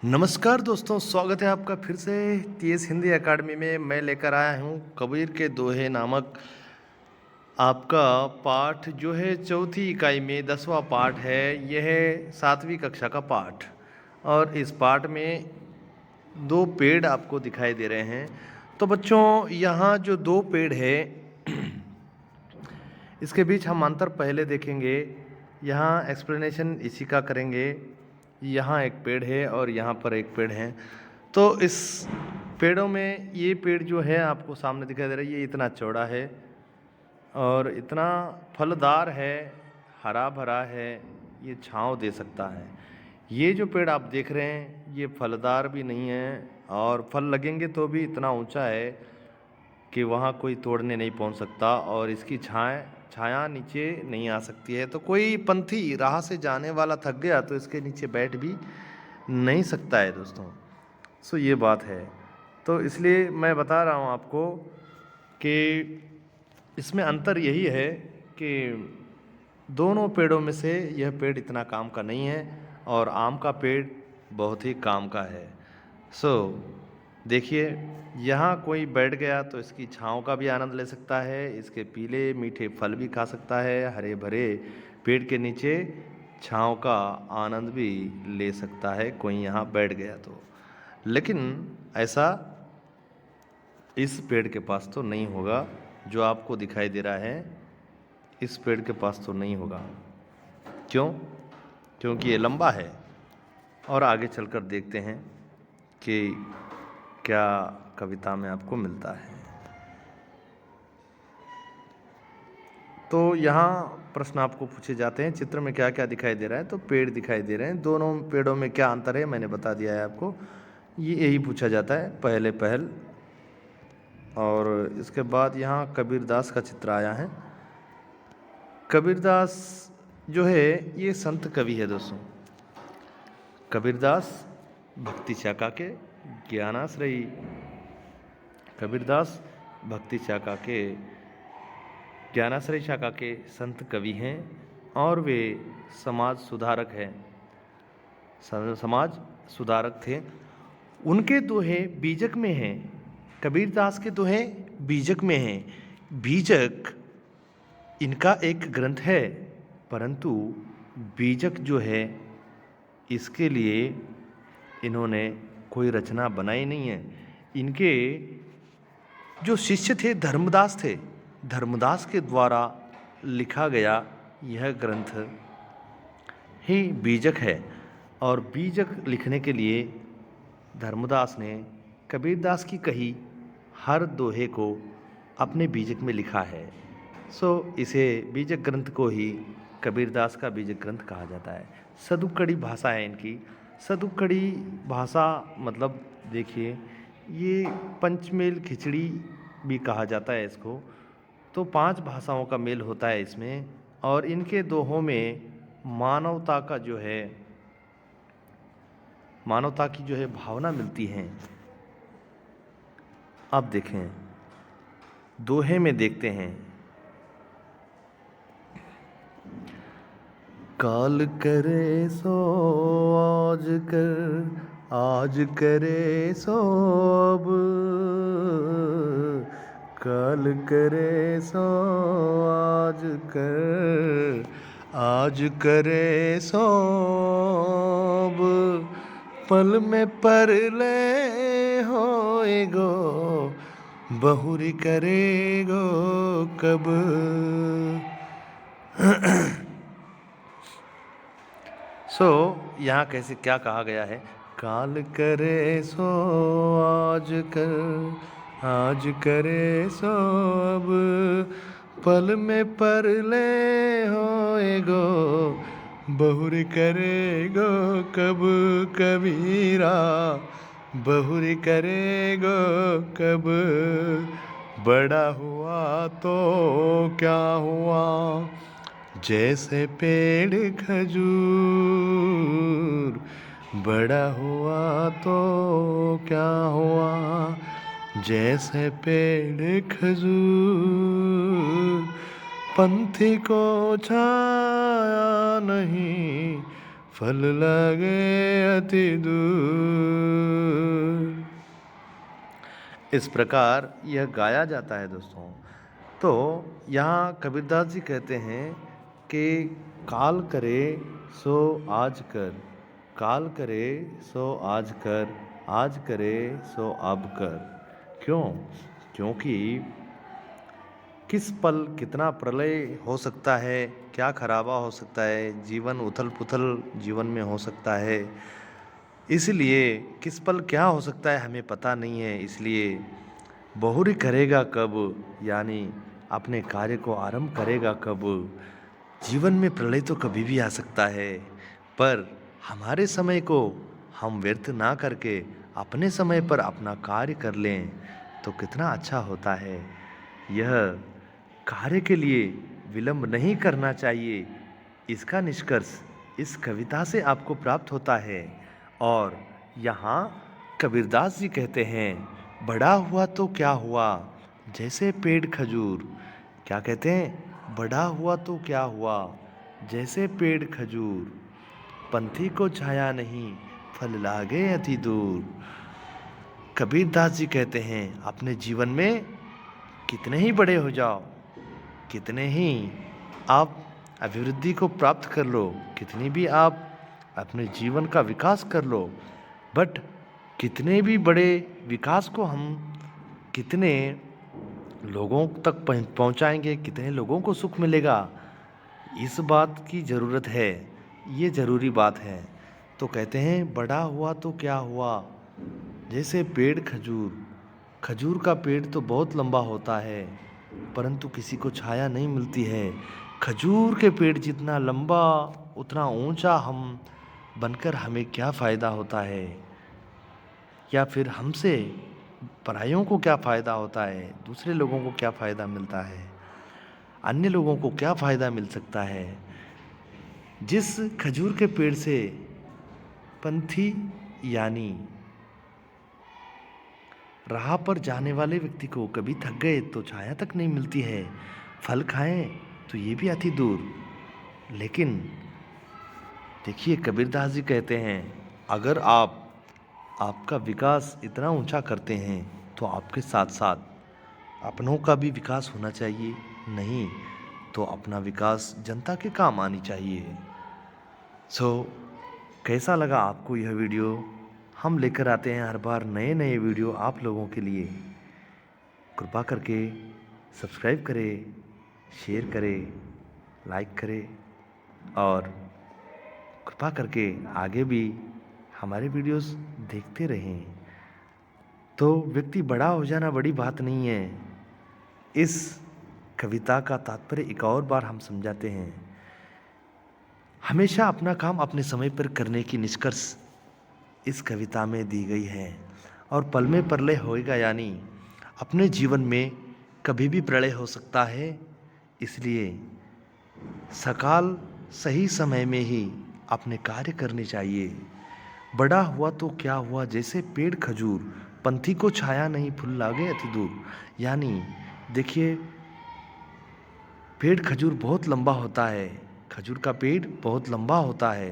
नमस्कार दोस्तों, स्वागत है आपका फिर से टीएस हिंदी एकेडमी में। मैं लेकर आया हूँ कबीर के दोहे नामक आपका पाठ जो है चौथी इकाई में 10वां पाठ है। यह है 7वीं कक्षा का पाठ और इस पाठ में दो पेड़ आपको दिखाई दे रहे हैं। तो बच्चों, यहाँ जो दो पेड़ है इसके बीच हम अंतर पहले देखेंगे। यहाँ एक्सप्लेनेशन इसी का करेंगे। यहाँ एक पेड़ है और यहाँ पर एक पेड़ है। तो इस पेड़ों में ये पेड़ जो है आपको सामने दिखाई दे रहा है, ये इतना चौड़ा है और इतना फलदार है, हरा भरा है, ये छांव दे सकता है। ये जो पेड़ आप देख रहे हैं ये फलदार भी नहीं है और फल लगेंगे तो भी इतना ऊंचा है कि वहाँ कोई तोड़ने नहीं पहुँच सकता और इसकी छाया नीचे नहीं आ सकती है। तो कोई पंथी राह से जाने वाला थक गया तो इसके नीचे बैठ भी नहीं सकता है दोस्तों। सो ये बात है। तो इसलिए मैं बता रहा हूँ आपको कि इसमें अंतर यही है कि दोनों पेड़ों में से यह पेड़ इतना काम का नहीं है और आम का पेड़ बहुत ही काम का है। सो देखिए, यहाँ कोई बैठ गया तो इसकी छाँव का भी आनंद ले सकता है, इसके पीले मीठे फल भी खा सकता है, हरे भरे पेड़ के नीचे छाँव का आनंद भी ले सकता है कोई यहाँ बैठ गया तो। लेकिन ऐसा इस पेड़ के पास तो नहीं होगा। जो आपको दिखाई दे रहा है इस पेड़ के पास तो नहीं होगा। क्यों? क्योंकि ये लंबा है और आगे चलकर देखते हैं कि क्या कविता में आपको मिलता है। तो यहाँ प्रश्न आपको पूछे जाते हैं, चित्र में क्या क्या दिखाई दे रहा है? तो पेड़ दिखाई दे रहे हैं। दोनों पेड़ों में क्या अंतर है मैंने बता दिया है आपको। ये यही पूछा जाता है पहले पहल। और इसके बाद यहाँ कबीरदास का चित्र आया है। कबीरदास जो है ये संत कवि है दोस्तों। कबीरदास भक्ति शाखा के ज्ञानाश्रयी, कबीरदास भक्ति शाखा के ज्ञानाश्रयी शाखा के संत कवि हैं और वे समाज सुधारक हैं, समाज सुधारक थे। उनके दोहे बीजक में हैं। कबीरदास के दोहे बीजक में हैं। बीजक इनका एक ग्रंथ है, परंतु बीजक जो है इसके लिए इन्होंने कोई रचना बनाई नहीं है। इनके जो शिष्य थे धर्मदास थे, धर्मदास के द्वारा लिखा गया यह ग्रंथ ही बीजक है। और बीजक लिखने के लिए धर्मदास ने कबीरदास की कही हर दोहे को अपने बीजक में लिखा है। सो इसे बीजक ग्रंथ को ही कबीरदास का बीजक ग्रंथ कहा जाता है। सदुक्कड़ी भाषा है इनकी। सदुक्कड़ी भाषा मतलब देखिए, ये पंचमेल खिचड़ी भी कहा जाता है इसको। तो 5 भाषाओं का मेल होता है इसमें और इनके दोहों में मानवता का जो है, मानवता की जो है भावना मिलती है। अब देखें, दोहे में देखते हैं। काल करे सो आज कर, आज करे सो अब, काल करे सो आज कर, आज करे सो अब, पल में पर ले होएगो, बहुरी करेगो कब। यहाँ कैसे क्या कहा गया है? काल करे सो आज कर, आज करे सो अब, पल में पर ले होएगो, बहुरी करेगो कब। कबीरा बहुरी करेगो कब, बड़ा हुआ तो क्या हुआ, जैसे पेड़ खजूर, बड़ा हुआ तो क्या हुआ, जैसे पेड़ खजूर। पंथी को छाया नहीं, फल लागे अति दूर। इस प्रकार यह गाया जाता है दोस्तों। तो यहाँ कबीरदास जी कहते हैं कि काल करे सो आज कर, काल करे सो आज कर, आज करे सो अब कर। क्यों? क्योंकि किस पल कितना प्रलय हो सकता है, क्या खराबा हो सकता है, जीवन उथल पुथल जीवन में हो सकता है। इसलिए किस पल क्या हो सकता है हमें पता नहीं है। इसलिए बहुरी करेगा कब, यानी अपने कार्य को आरंभ करेगा कब। जीवन में प्रलय तो कभी भी आ सकता है, पर हमारे समय को हम व्यर्थ ना करके अपने समय पर अपना कार्य कर लें तो कितना अच्छा होता है। यह कार्य के लिए विलंब नहीं करना चाहिए, इसका निष्कर्ष इस कविता से आपको प्राप्त होता है। और यहाँ कबीरदास जी कहते हैं, बड़ा हुआ तो क्या हुआ जैसे पेड़ खजूर। क्या कहते हैं? बड़ा हुआ तो क्या हुआ जैसे पेड़ खजूर, पंथी को छाया नहीं फल लागे अति दूर। कबीरदास जी कहते हैं अपने जीवन में कितने ही बड़े हो जाओ, कितने ही आप अभिवृद्धि को प्राप्त कर लो, कितनी भी आप अपने जीवन का विकास कर लो, बट कितने भी बड़े विकास को हम कितने लोगों तक पहुंचाएंगे, कितने लोगों को सुख मिलेगा, इस बात की ज़रूरत है, ये ज़रूरी बात है। तो कहते हैं बड़ा हुआ तो क्या हुआ जैसे पेड़ खजूर। खजूर का पेड़ तो बहुत लंबा होता है, परंतु किसी को छाया नहीं मिलती है। खजूर के पेड़ जितना लंबा उतना ऊंचा हम बनकर हमें क्या फ़ायदा होता है, या फिर हमसे परायों को क्या फ़ायदा होता है, दूसरे लोगों को क्या फ़ायदा मिलता है, अन्य लोगों को क्या फ़ायदा मिल सकता है। जिस खजूर के पेड़ से पंथी यानी राह पर जाने वाले व्यक्ति को कभी थक गए तो छाया तक नहीं मिलती है, फल खाएं तो ये भी अति दूर। लेकिन देखिए कबीरदास जी कहते हैं, अगर आपका विकास इतना ऊंचा करते हैं तो आपके साथ साथ अपनों का भी विकास होना चाहिए, नहीं तो अपना विकास जनता के काम आनी चाहिए। कैसा लगा आपको यह वीडियो? हम लेकर आते हैं हर बार नए नए वीडियो आप लोगों के लिए। कृपा करके सब्सक्राइब करें, शेयर करें, लाइक करें और कृपा करके आगे भी हमारे वीडियोस देखते रहें। तो व्यक्ति बड़ा हो जाना बड़ी बात नहीं है। इस कविता का तात्पर्य एक और बार हम समझाते हैं। हमेशा अपना काम अपने समय पर करने की निष्कर्ष इस कविता में दी गई है। और पल में प्रलय होएगा, यानी अपने जीवन में कभी भी प्रलय हो सकता है। इसलिए सकाल सही समय में ही अपने कार्य करने चाहिए। बड़ा हुआ तो क्या हुआ जैसे पेड़ खजूर, पंथी को छाया नहीं फूल लागे अति दूर। यानी देखिए पेड़ खजूर बहुत लंबा होता है, खजूर का पेड़ बहुत लंबा होता है,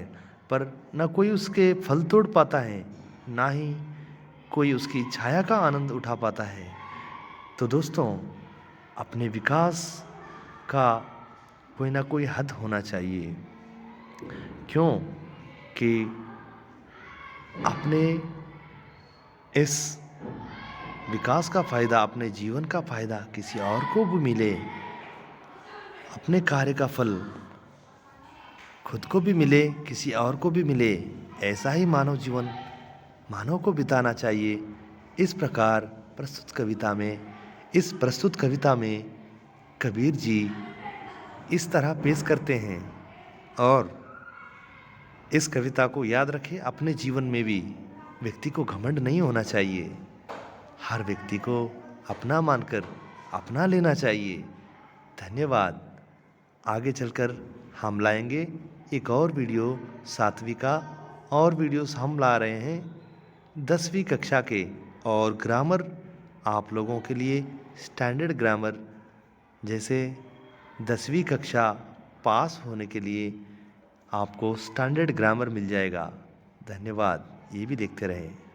पर न कोई उसके फल तोड़ पाता है, ना ही कोई उसकी छाया का आनंद उठा पाता है। तो दोस्तों अपने विकास का कोई ना कोई हद होना चाहिए। क्यों कि अपने इस विकास का फ़ायदा, अपने जीवन का फ़ायदा किसी और को भी मिले, अपने कार्य का फल खुद को भी मिले, किसी और को भी मिले, ऐसा ही मानव जीवन मानव को बिताना चाहिए। इस प्रकार इस प्रस्तुत कविता में कबीर जी इस तरह पेश करते हैं। और इस कविता को याद रखें, अपने जीवन में भी व्यक्ति को घमंड नहीं होना चाहिए, हर व्यक्ति को अपना मानकर अपना लेना चाहिए। धन्यवाद। आगे चलकर हम लाएंगे एक और वीडियो 7वीं का, और वीडियोस हम ला रहे हैं 10वीं कक्षा के, और ग्रामर आप लोगों के लिए स्टैंडर्ड ग्रामर, जैसे 10वीं कक्षा पास होने के लिए आपको स्टैंडर्ड ग्रामर मिल जाएगा। धन्यवाद, ये भी देखते रहें।